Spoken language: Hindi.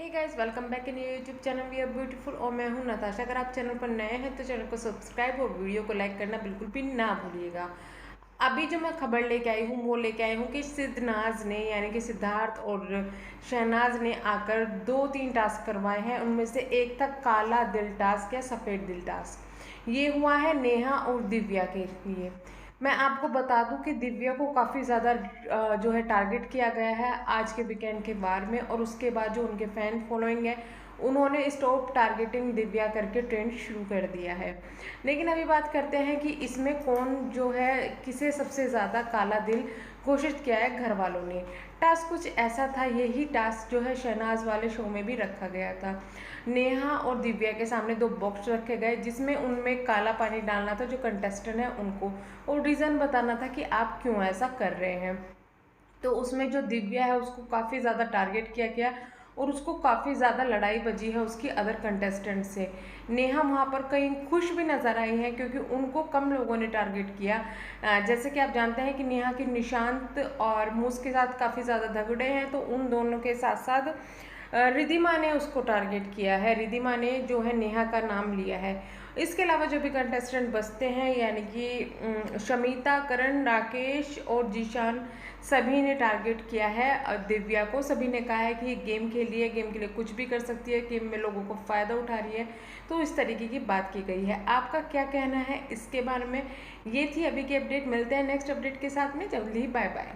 Hey guys, welcome back in YouTube channel we are beautiful और मैं हूं नताशा। अगर आप चैनल पर नए हैं तो चैनल को सब्सक्राइब और वीडियो को लाइक करना बिल्कुल भी ना भूलिएगा। अभी जो मैं खबर लेके आई हूँ वो लेके आई हूँ कि सिद्धनाज ने यानी कि सिद्धार्थ और शहनाज ने आकर 2-3 टास्क करवाए हैं। उनमें से एक था काला दिल टास्क या सफ़ेद दिल टास्क। ये हुआ है नेहा और दिव्या के लिए। मैं आपको बता दूं कि दिव्या को काफ़ी ज़्यादा जो है टारगेट किया गया है आज के वीकेंड के बारे में, और उसके बाद जो उनके फैन फॉलोइंग है उन्होंने स्टॉप टारगेटिंग दिव्या करके ट्रेंड शुरू कर दिया है। लेकिन अभी बात करते हैं कि इसमें कौन जो है किसे सबसे ज़्यादा काला दिल घोषित किया है घर वालों ने। टास्क कुछ ऐसा था, यही टास्क जो है शहनाज वाले शो में भी रखा गया था। नेहा और दिव्या के सामने 2 बॉक्स रखे गए जिसमें उनमें काला पानी डालना था जो कंटेस्टेंट है उनको, और रीज़न बताना था कि आप क्यों ऐसा कर रहे हैं। तो उसमें जो दिव्या है उसको काफ़ी ज़्यादा टारगेट किया गया और उसको काफ़ी ज़्यादा लड़ाई बजी है उसकी अदर कंटेस्टेंट से। नेहा वहाँ पर कहीं खुश भी नज़र आई है क्योंकि उनको कम लोगों ने टारगेट किया। जैसे कि आप जानते हैं कि नेहा के निशांत और मूस के साथ काफ़ी ज़्यादा झगड़े हैं, तो उन दोनों के साथ साथ रिधिमा ने उसको टारगेट किया है। रिधिमा ने जो है नेहा का नाम लिया है। इसके अलावा जो भी कंटेस्टेंट बचते हैं यानी कि शमिता, करण, राकेश और जीशान, सभी ने टारगेट किया है दिव्या को। सभी ने कहा है कि गेम के लिए कुछ भी कर सकती है, गेम में लोगों को फ़ायदा उठा रही है। तो इस तरीके की बात की गई है। आपका क्या कहना है इसके बारे में? ये थी अभी की अपडेट। मिलते हैं नेक्स्ट अपडेट के साथ में जल्दी ही। Bye bye.